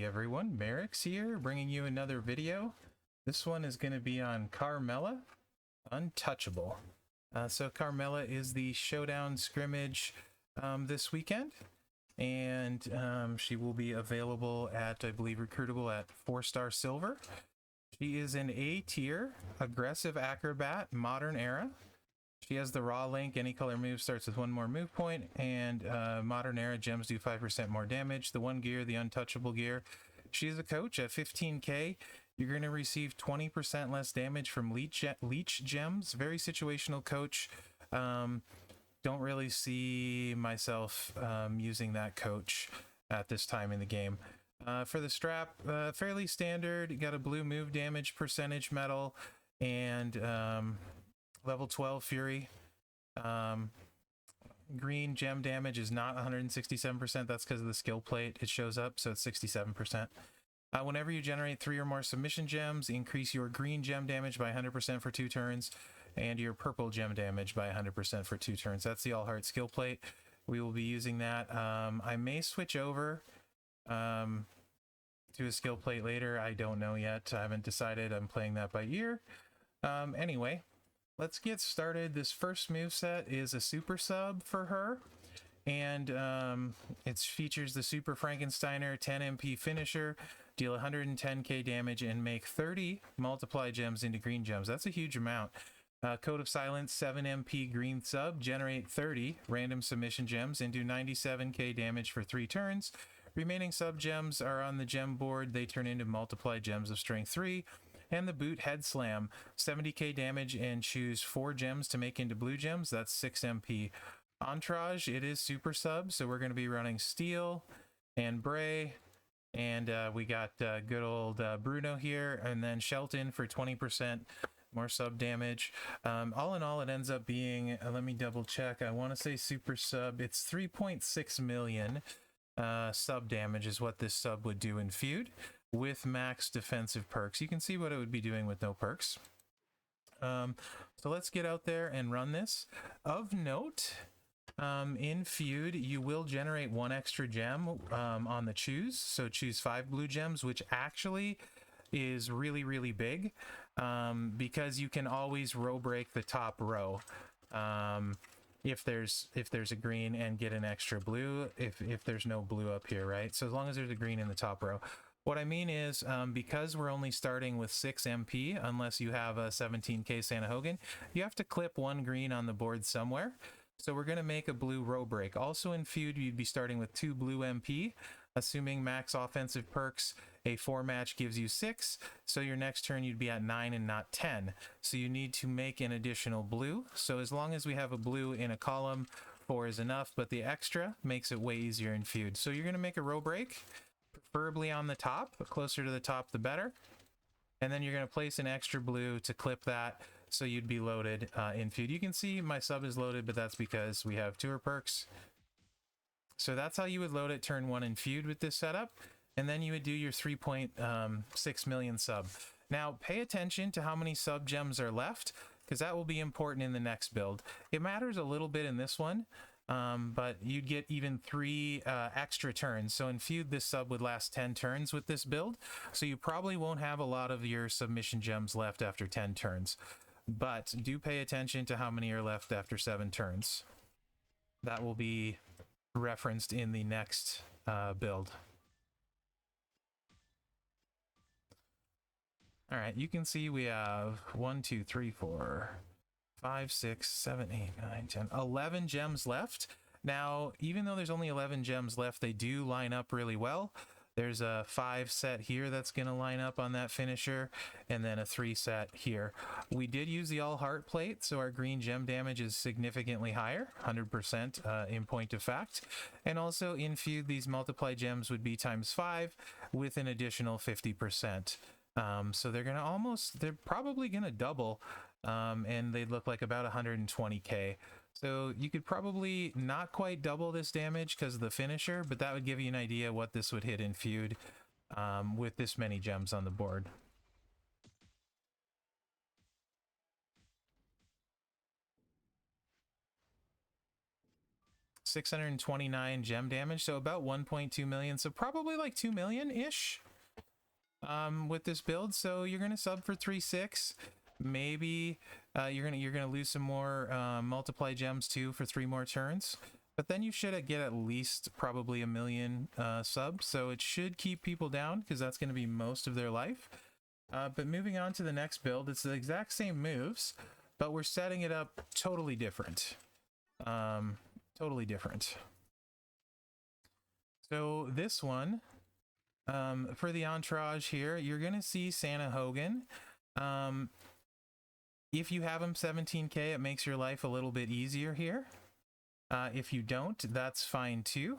Hey everyone, Mherex here, bringing you another video. This one is going to be on Carmella, Untouchable. So Carmella is the showdown scrimmage this weekend, and she will be available at, I believe, recruitable at 4-star silver. She is an A tier, aggressive acrobat, modern era. She has the raw link, any color move starts with one more move point, and modern era gems do 5% more damage. The one gear, the Untouchable gear. She is a coach at 15k. You're going to receive 20% less damage from leech gems. Very situational coach. Don't really see myself using that coach at this time in the game. For the strap, fairly standard. You got a blue move damage percentage medal and level 12 Fury. Green gem damage is not 167%. That's because of the skill plate. It shows up, so it's 67%. Whenever you generate 3 or more submission gems, increase your green gem damage by 100% for 2 turns, and your purple gem damage by 100% for 2 turns. That's the all-heart skill plate. We will be using that. I may switch over to a skill plate later. I don't know yet. I haven't decided. I'm playing that by ear. Anyway, let's get started. This first moveset is a super sub for her, and it features the Super Frankensteiner 10 MP finisher, deal 110k damage, and make 30 multiply gems into green gems. That's a huge amount. Code of Silence 7 MP green sub, generate 30 random submission gems and do 97k damage for 3 turns. Remaining sub gems are on the gem board. They turn into multiply gems of strength 3. And the boot head slam, 70k damage, and choose 4 gems to make into blue gems. That's 6 MP. Entourage, it is super sub, so we're going to be running Steel and Bray, and we got good old Bruno here, and then Shelton for 20% more sub damage. All in all, it ends up being, let me double check, I want to say super sub, it's 3.6 million sub damage is what this sub would do in feud with max defensive perks. You can see what it would be doing with no perks. So let's get out there and run this. Of note, in feud, you will generate 1 extra gem on the choose. So choose 5 blue gems, which actually is really, really big because you can always row break the top row. If there's a green and get an extra blue, if there's no blue up here, right? So as long as there's a green in the top row. What I mean is, because we're only starting with 6 MP, unless you have a 17k Santa Hogan, you have to clip 1 green on the board somewhere. So we're going to make a blue row break. Also in feud, you'd be starting with 2 blue MP, assuming max offensive perks. A 4 match gives you 6, so your next turn you'd be at 9 and not 10. So you need to make an additional blue. So as long as we have a blue in a column, 4 is enough, but the extra makes it way easier in feud. So you're going to make a row break, preferably on the top, but closer to the top the better. And then you're going to place an extra blue to clip that, so you'd be loaded in feud. You can see my sub is loaded, but that's because we have tour perks. So that's how you would load it turn 1 in feud with this setup. And then you would do your 3.6 million sub. Now pay attention to how many sub gems are left, because that will be important in the next build. It matters a little bit in this one, but you'd get even 3 extra turns. So in feud, this sub would last 10 turns with this build. So you probably won't have a lot of your submission gems left after 10 turns. But do pay attention to how many are left after 7 turns. That will be referenced in the next build. All right, you can see we have 1, 2, 3, 4, 5, 6, 7, 8, 9, 10, 11 gems left. Now, even though there's only 11 gems left, they do line up really well. There's a 5 set here that's going to line up on that finisher, and then a 3 set here. We did use the all heart plate, so our green gem damage is significantly higher, 100% in point of fact. And also in feud, these multiply gems would be times 5 with an additional 50%. So they're probably gonna double, and they'd look like about 120k. So you could probably not quite double this damage because of the finisher, but that would give you an idea what this would hit in feud with this many gems on the board. 629 gem damage, so about 1.2 million, so probably like 2 million ish with this build. So you're gonna sub for 3.6. Maybe you're gonna lose some more multiply gems too for 3 more turns, but then you should get at least probably 1 million subs, so it should keep people down because that's going to be most of their life. But moving on to the next build, it's the exact same moves, but we're setting it up totally different. Totally different. So this one, for the entourage here, you're going to see Santa Hogan. If you have him 17k, it makes your life a little bit easier here. If you don't, that's fine too.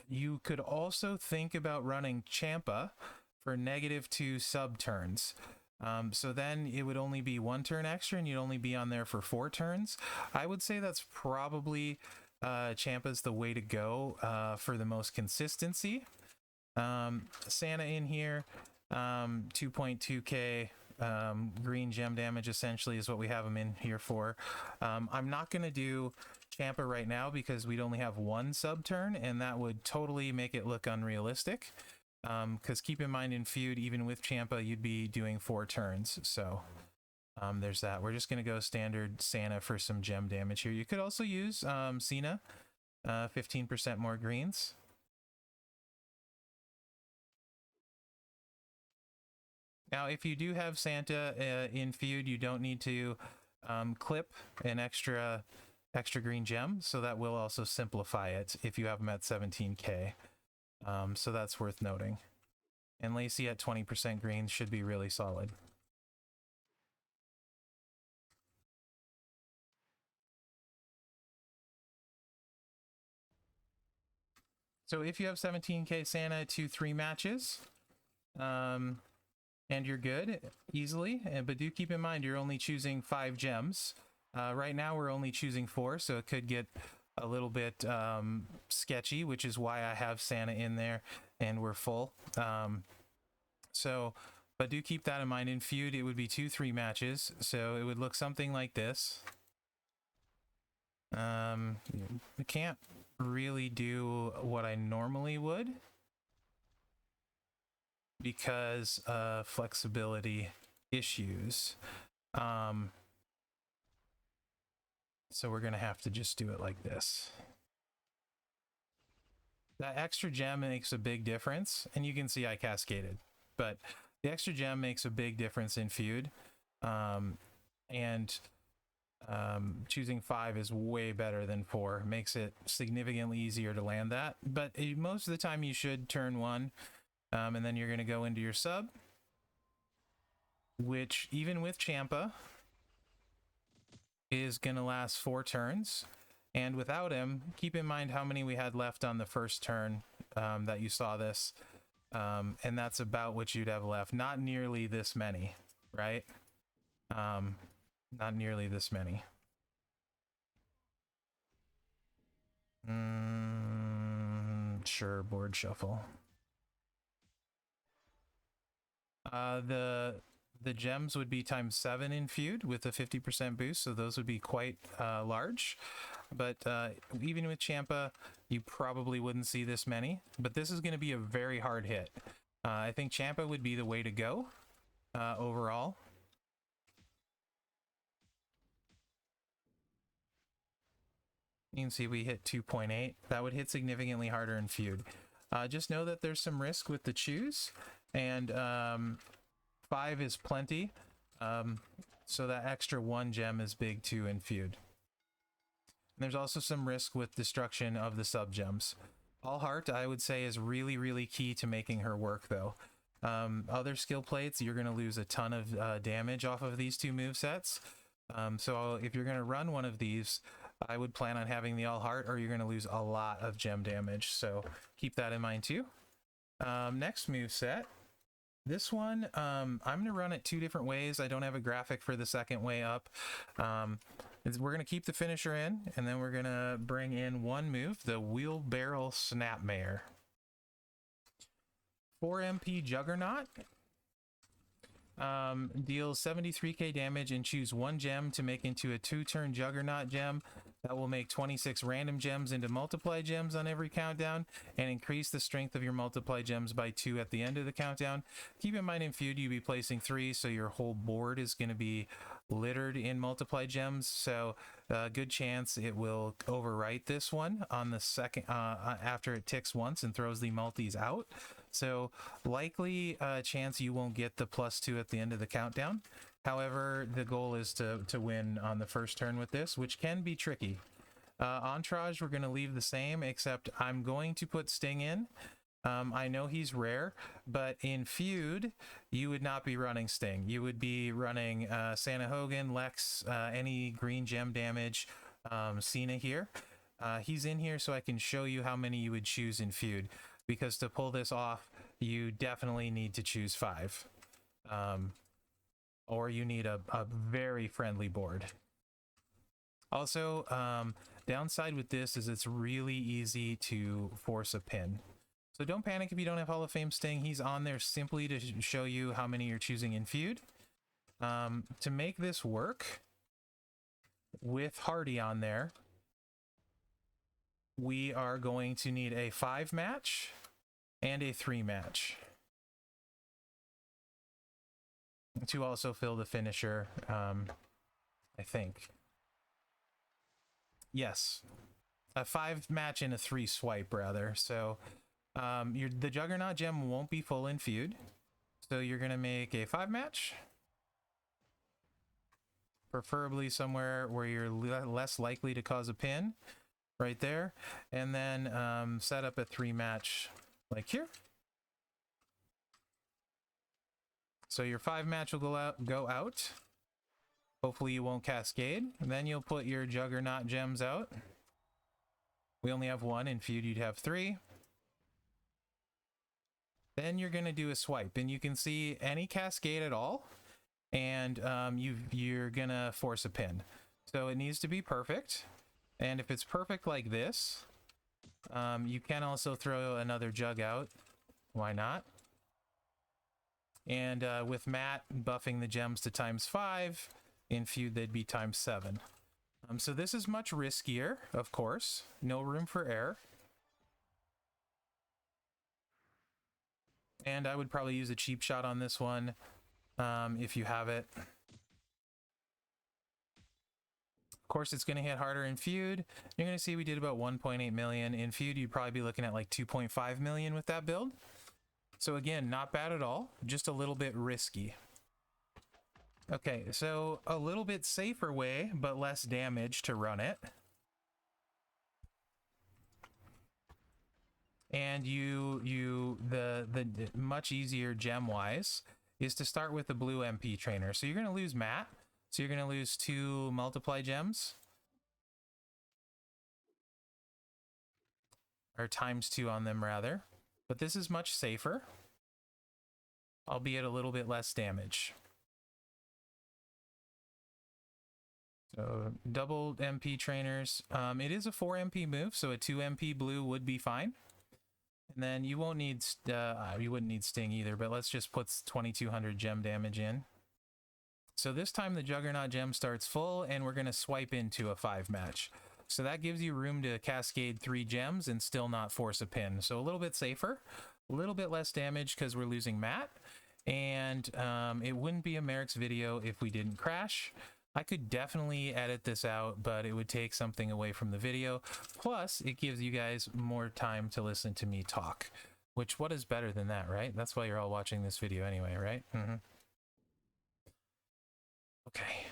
You could also think about running Champa for -2 sub turns. So then it would only be 1 turn extra and you'd only be on there for 4 turns. I would say that's probably Champa's the way to go for the most consistency. Santa in here, 2.2k green gem damage essentially is what we have him in here for. I'm not going to do Champa right now because we'd only have 1 sub turn, and that would totally make it look unrealistic. Because keep in mind, in feud, even with Champa, you'd be doing 4 turns. So there's that. We're just going to go standard Santa for some gem damage here. You could also use Cena, 15% more greens. Now, if you do have Santa in feud, you don't need to clip an extra green gem, so that will also simplify it if you have him at 17k. So that's worth noting. And Lacey at 20% greens should be really solid. So if you have 17k Santa, 2-3 matches, and you're good easily, but do keep in mind you're only choosing 5 gems. Right now we're only choosing 4, so it could get a little bit sketchy, which is why I have Santa in there and we're full. But do keep that in mind. In feud it would be 2-3 matches, so it would look something like this. I can't really do what I normally would because of flexibility issues. So we're gonna have to just do it like this. That extra gem makes a big difference, and you can see I cascaded, but the extra gem makes a big difference in feud. Choosing 5 is way better than 4. Makes it significantly easier to land that, but most of the time you should turn 1. And then you're going to go into your sub, which even with Champa is going to last 4 turns. And without him, keep in mind how many we had left on the first turn that you saw this. And that's about what you'd have left. Not nearly this many, right? Not nearly this many. Sure, board shuffle. The gems would be times 7 in feud with a 50% boost, so those would be quite large. But even with Champa, you probably wouldn't see this many. But this is going to be a very hard hit. I think Champa would be the way to go overall. You can see we hit 2.8. That would hit significantly harder in feud. Just know that there's some risk with the choose, and 5 is plenty. So that extra 1 gem is big too in feud. And there's also some risk with destruction of the sub gems. All heart, I would say, is really, really key to making her work though. Other skill plates, you're going to lose a ton of damage off of these 2 movesets. So if you're going to run one of these, I would plan on having the all heart, or you're going to lose a lot of gem damage. So keep that in mind too. Next moveset. This one, I'm going to run it 2 different ways. I don't have a graphic for the second way up. We're going to keep the finisher in, and then we're going to bring in one move, the Wheelbarrow Snapmare. 4 MP Juggernaut. Deals 73k damage and choose 1 gem to make into a 2-turn Juggernaut gem. That will make 26 random gems into multiply gems on every countdown and increase the strength of your multiply gems by 2 at the end of the countdown. Keep in mind in feud you'll be placing 3, so your whole board is going to be littered in multiply gems, so good chance it will overwrite this one on the second after it ticks once and throws the multis out. So likely chance you won't get the +2 at the end of the countdown. However, the goal is to win on the first turn with this, which can be tricky. Entourage, we're going to leave the same, except I'm going to put Sting in. I know he's rare, but in feud, you would not be running Sting. You would be running Santa Hogan, Lex, any green gem damage, Cena here. He's in here so I can show you how many you would choose in feud, because to pull this off, you definitely need to choose 5. Or you need a very friendly board. Also, downside with this is it's really easy to force a pin. So don't panic if you don't have Hall of Fame Sting. He's on there simply to show you how many you're choosing in feud. To make this work with Hardy on there, we are going to need a 5 match and a 3 match. To also fill the finisher, I think. Yes, a 5 match and a 3 swipe rather. So the Juggernaut gem won't be full in feud. So you're gonna make a 5 match, preferably somewhere where you're less likely to cause a pin, right there, and then set up a 3 match like here. So your 5 match will go out. Hopefully you won't cascade. And then you'll put your Juggernaut gems out. We only have 1. In feud you'd have 3. Then you're going to do a swipe. And you can see any cascade at all. And you're going to force a pin. So it needs to be perfect. And if it's perfect like this, you can also throw another jug out. Why not? And with Matt buffing the gems to ×5, in feud they'd be ×7. So this is much riskier, of course. No room for error. And I would probably use a cheap shot on this one, if you have it. Of course, it's going to hit harder in feud. You're going to see we did about 1.8 million. In feud, you'd probably be looking at like 2.5 million with that build. So again, not bad at all, just a little bit risky. Okay, so a little bit safer way, but less damage to run it. And the much easier gem-wise is to start with the blue MP trainer. So you're going to lose Matt. So you're going to lose 2 multiply gems. Or ×2 on them, rather. But this is much safer, albeit a little bit less damage. So double MP trainers. It is a 4 MP move, so a 2 MP blue would be fine. And then you won't need, you wouldn't need Sting either, but let's just put 2200 gem damage in. So this time the Juggernaut gem starts full, and we're going to swipe into a 5 match. So that gives you room to cascade 3 gems and still not force a pin. So a little bit safer, a little bit less damage because we're losing Matt. And it wouldn't be a Mherex video if we didn't crash. I could definitely edit this out, but it would take something away from the video. Plus, it gives you guys more time to listen to me talk. Which, what is better than that, right? That's why you're all watching this video anyway, right? Okay.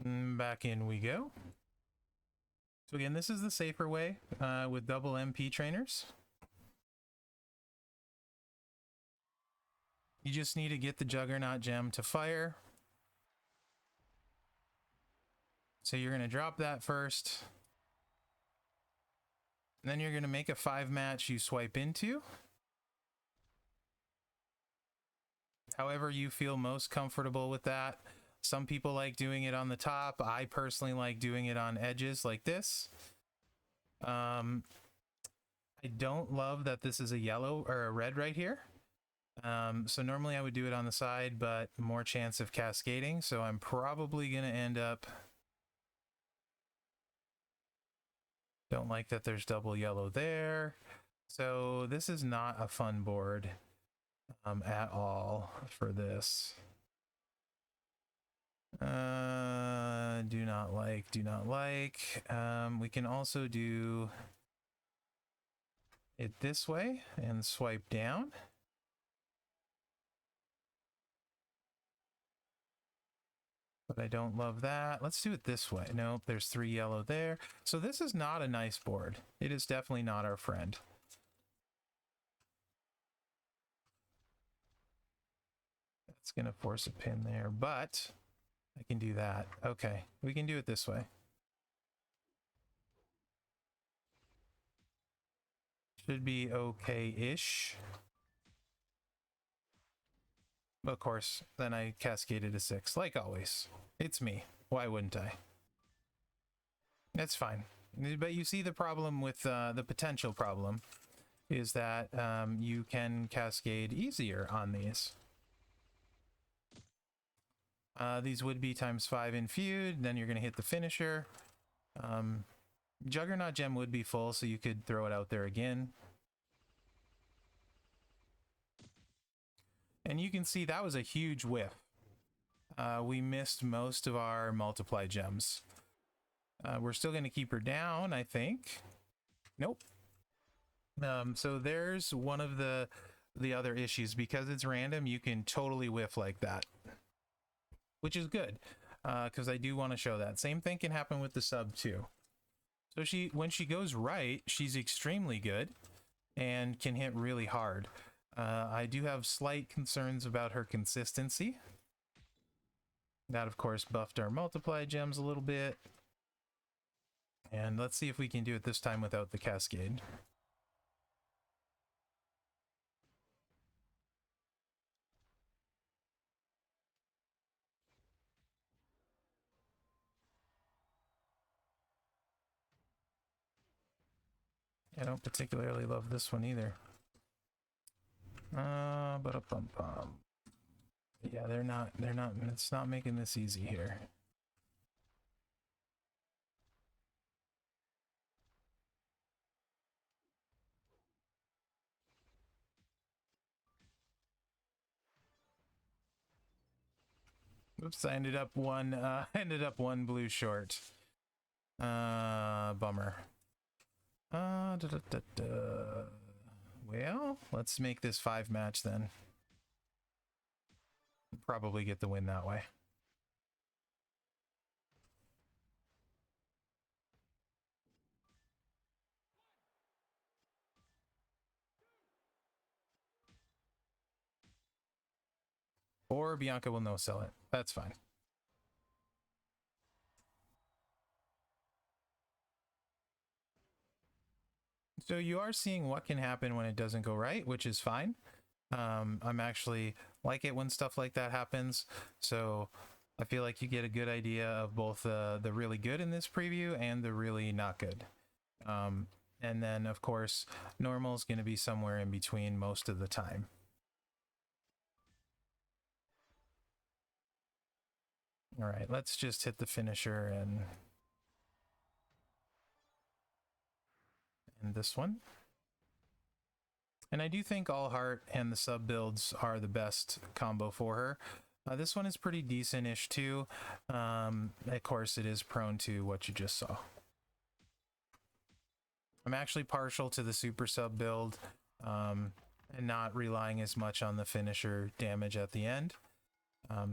Back in we go. So again, this is the safer way with double MP trainers. You just need to get the Juggernaut gem to fire. So you're going to drop that first. And then you're going to make a 5 match you swipe into. However you feel most comfortable with that. Some people like doing it on the top. I personally like doing it on edges like this. I don't love that this is a yellow or a red right here. So normally I would do it on the side, but more chance of cascading. So I'm probably going to end up... Don't like that there's double yellow there. So this is not a fun board at all for this. Do not like, do not like. We can also do it this way and swipe down. But I don't love that. Let's do it this way. Nope, there's 3 yellow there. So this is not a nice board. It is definitely not our friend. That's going to force a pin there, but I can do that. Okay, we can do it this way. Should be okay-ish. Of course, then I cascaded a 6, like always. It's me. Why wouldn't I? That's fine. But you see the problem with the potential problem is that you can cascade easier on these. These would be ×5 in feud, then you're going to hit the finisher. Juggernaut gem would be full, so you could throw it out there again. And you can see that was a huge whiff. We missed most of our multiply gems. We're still going to keep her down, I think. Nope. So there's one of the other issues. Because it's random, you can totally whiff like that, which is good, because I do want to show that. Same thing can happen with the sub too. So when she goes right, she's extremely good and can hit really hard. I do have slight concerns about her consistency. That, of course, buffed our multiply gems a little bit. And let's see if we can do it this time without the cascade. I don't particularly love this one either. Ba-da-bum-bum. Yeah, they're not, it's not making this easy here. Oops, I ended up one blue short. Bummer. Well, let's make this 5 match then. Probably get the win that way. Or Bianca will no sell it. That's fine. So you are seeing what can happen when it doesn't go right, which is fine. I'm actually like it when stuff like that happens. So I feel like you get a good idea of both the really good in this preview and the really not good. And then, of course, normal is going to be somewhere in between most of the time. All right, let's just hit the finisher and this one. And I do think All Heart and the sub builds are the best combo for her. This one is pretty decent-ish too. Of course, it is prone to what you just saw. I'm actually partial to the super sub build and not relying as much on the finisher damage at the end.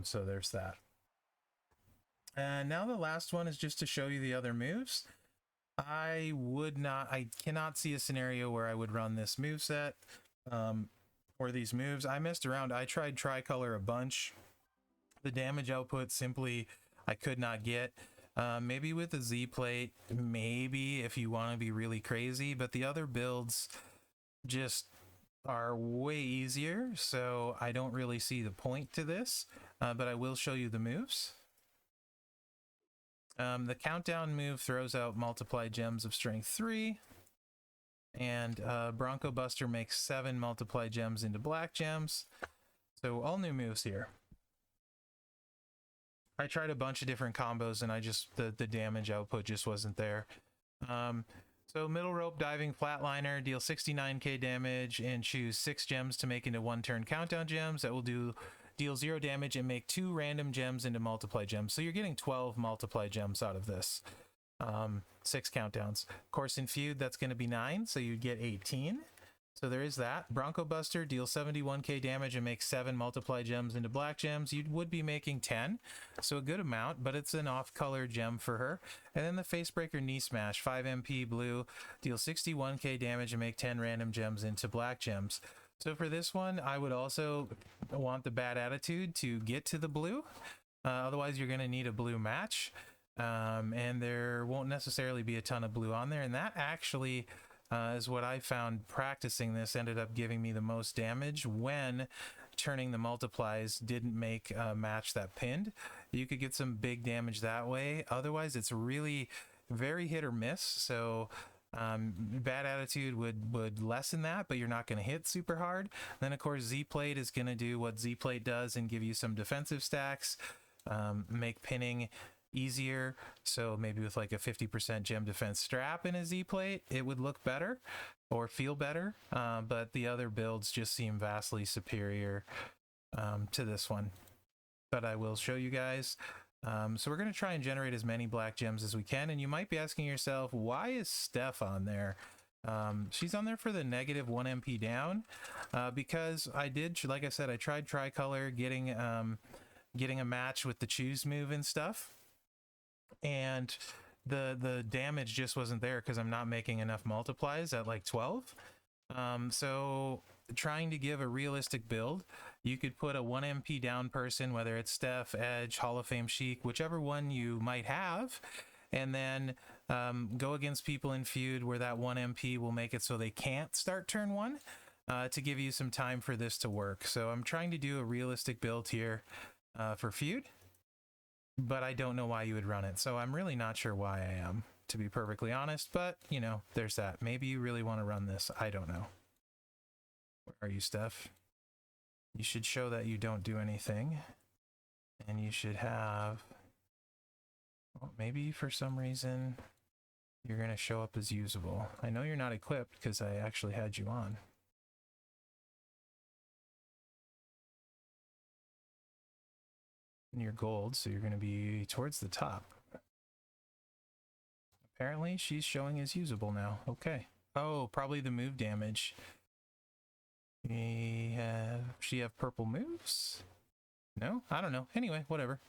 So there's that. And now the last one is just to show you the other moves. I cannot see a scenario where I would run this moveset or these moves. I messed around. I tried tricolor a bunch. The damage output simply I could not get. Maybe with a Z plate, maybe if you want to be really crazy, but the other builds just are way easier, so I don't really see the point to this, but I will show you the moves. The countdown move throws out multiply gems of strength 3. And Bronco Buster makes 7 multiply gems into black gems. So all new moves here. I tried a bunch of different combos and I just, the damage output just wasn't there. So middle rope diving flatliner, deal 69k damage and choose 6 gems to make into 1 turn countdown gems. That will deal 0 damage and make 2 random gems into multiply gems. So you're getting 12 multiply gems out of this. 6 countdowns. Of course, in feud, that's going to be 9, so you'd get 18. So there is that. Bronco Buster, deal 71k damage and make 7 multiply gems into black gems. You would be making 10, so a good amount, but it's an off-color gem for her. And then the Facebreaker Knee Smash, 5 MP blue, deal 61k damage and make 10 random gems into black gems. So for this one, I would also want the Bad Attitude to get to the blue. Otherwise, you're going to need a blue match. And there won't necessarily be a ton of blue on there. And that actually is what I found practicing this ended up giving me the most damage when turning the multiplies didn't make a match that pinned. You could get some big damage that way. Otherwise, it's really very hit or miss. So Bad Attitude would lessen that, but you're not going to hit super hard. Then of course Z-Plate is going to do what Z-Plate does and give you some defensive stacks, make pinning easier. So maybe with like a 50% gem defense strap in a Z-Plate, it would look better or feel better, but the other builds just seem vastly superior to this one. But I will show you guys. So we're going to try and generate as many black gems as we can, and you might be asking yourself, why is Steph on there? She's on there for the negative 1 MP down, because I did, like I said, I tried tricolor, getting a match with the choose move and stuff, and the damage just wasn't there because I'm not making enough multiplies at like 12. So trying to give a realistic build, you could put a 1 MP down person, whether it's Steph, Edge, Hall of Fame Sheik, whichever one you might have, and then go against people in feud where that 1 MP will make it so they can't start turn 1, to give you some time for this to work. So I'm trying to do a realistic build here for feud, but I don't know why you would run it. So I'm really not sure why I am, to be perfectly honest, but you know, there's that. Maybe you really want to run this. I don't know. Where are you, Steph? You should show that you don't do anything, and you should have, well, maybe for some reason you're going to show up as usable. I know you're not equipped because I actually had you on. And you're gold, so you're going to be towards the top. Apparently she's showing as usable now. Okay. Oh, probably the move damage. She have purple moves? No, I don't know. Anyway, whatever.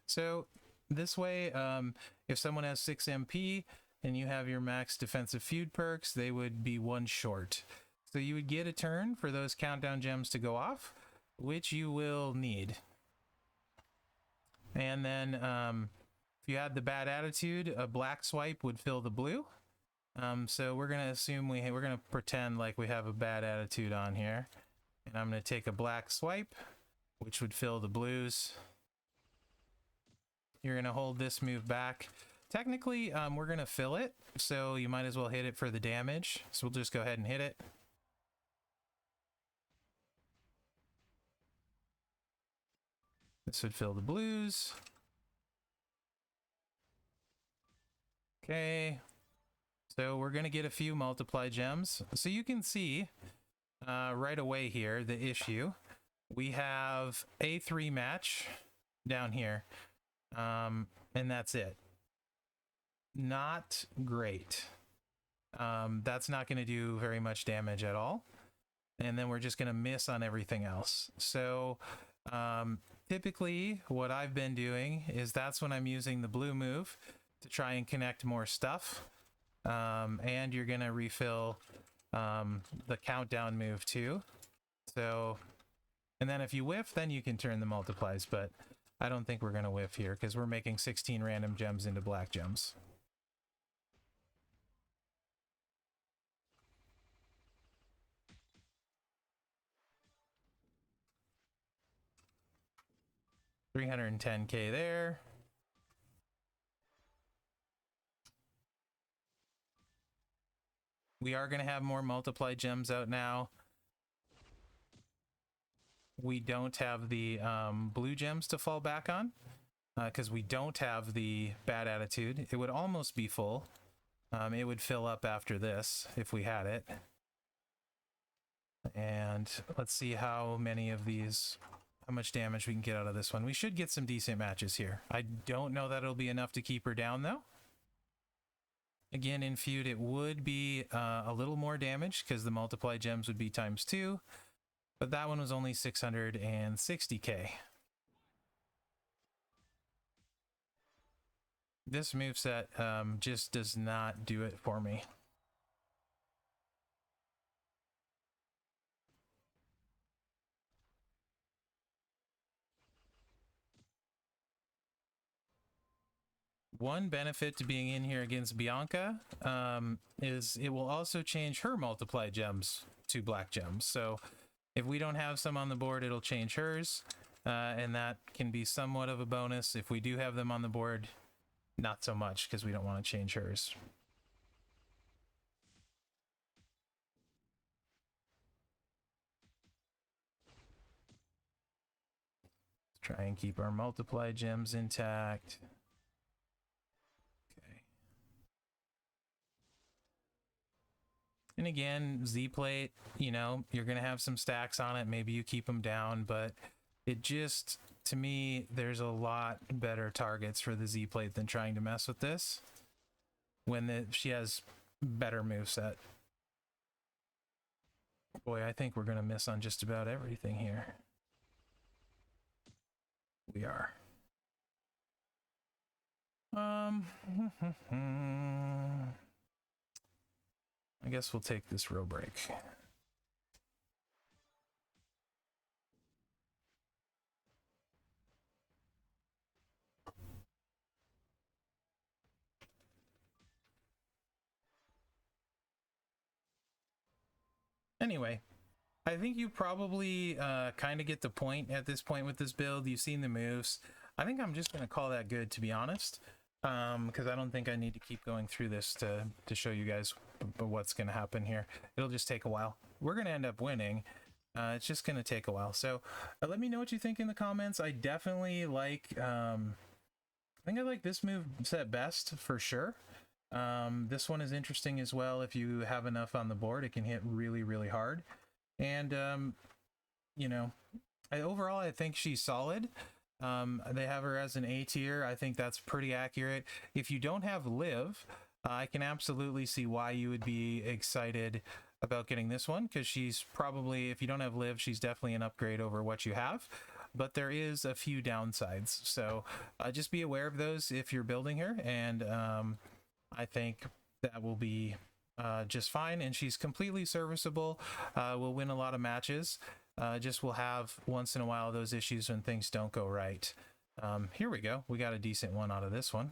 So this way, if someone has 6 MP and you have your max defensive feud perks, they would be 1 short. So you would get a turn for those countdown gems to go off, which you will need. And then if you had the Bad Attitude, a black swipe would fill the blue. So we're going to assume we're going to pretend like we have a Bad Attitude on here. And I'm going to take a black swipe, which would fill the blues. You're going to hold this move back. Technically, we're going to fill it, so you might as well hit it for the damage. So we'll just go ahead and hit it. This would fill the blues. Okay. So we're going to get a few multiply gems. So you can see right away here the issue. We have a 3 match down here, and that's it. Not great. That's not going to do very much damage at all. And then we're just going to miss on everything else. So typically what I've been doing is that's when I'm using the blue move to try and connect more stuff. And you're going to refill the countdown move too. So, and then if you whiff, then you can turn the multiplies, but I don't think we're going to whiff here because we're making 16 random gems into black gems. $310K there. We are going to have more multiply gems out now. We don't have the blue gems to fall back on because we don't have the bad attitude. It would almost be full. It would fill up after this if we had it. And let's see how many of these, how much damage we can get out of this one. We should get some decent matches here. I don't know that it'll be enough to keep her down though. Again, in feud, it would be a little more damage because the multiply gems would be ×2, but that one was only 660k. This moveset just does not do it for me. One benefit to being in here against Bianca is it will also change her multiply gems to black gems. So if we don't have some on the board, it'll change hers, and that can be somewhat of a bonus. If we do have them on the board, not so much, because we don't want to change hers. Let's try and keep our multiply gems intact. And again, Z-plate, you know, you're going to have some stacks on it. Maybe you keep them down, but it just, to me, there's a lot better targets for the Z-plate than trying to mess with this when she has better moveset. Boy, I think we're going to miss on just about everything here. We are. I guess we'll take this row break. Anyway, I think you probably kind of get the point at this point with this build. You've seen the moves. I think I'm just going to call that good, to be honest, because I don't think I need to keep going through this to show you guys what's going to happen here. It'll just take a while. We're going to end up winning. It's just going to take a while. So let me know what you think in the comments. I definitely like, I think I like this move set best for sure. This one is interesting as well. If you have enough on the board, it can hit really, really hard. And, you know, overall, I think she's solid. They have her as an A tier. I think that's pretty accurate. If you don't have Liv, I can absolutely see why you would be excited about getting this one, because she's probably, if you don't have Liv, she's definitely an upgrade over what you have. But there is a few downsides. So just be aware of those if you're building her. And I think that will be just fine. And she's completely serviceable. Will win a lot of matches. Just will have once in a while those issues when things don't go right. Here we go. We got a decent one out of this one.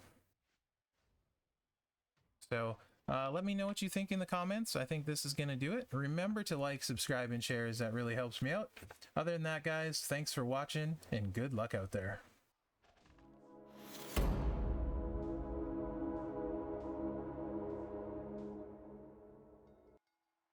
So let me know what you think in the comments. I think this is going to do it. Remember to like, subscribe, and share, as that really helps me out. Other than that, guys, thanks for watching and good luck out there.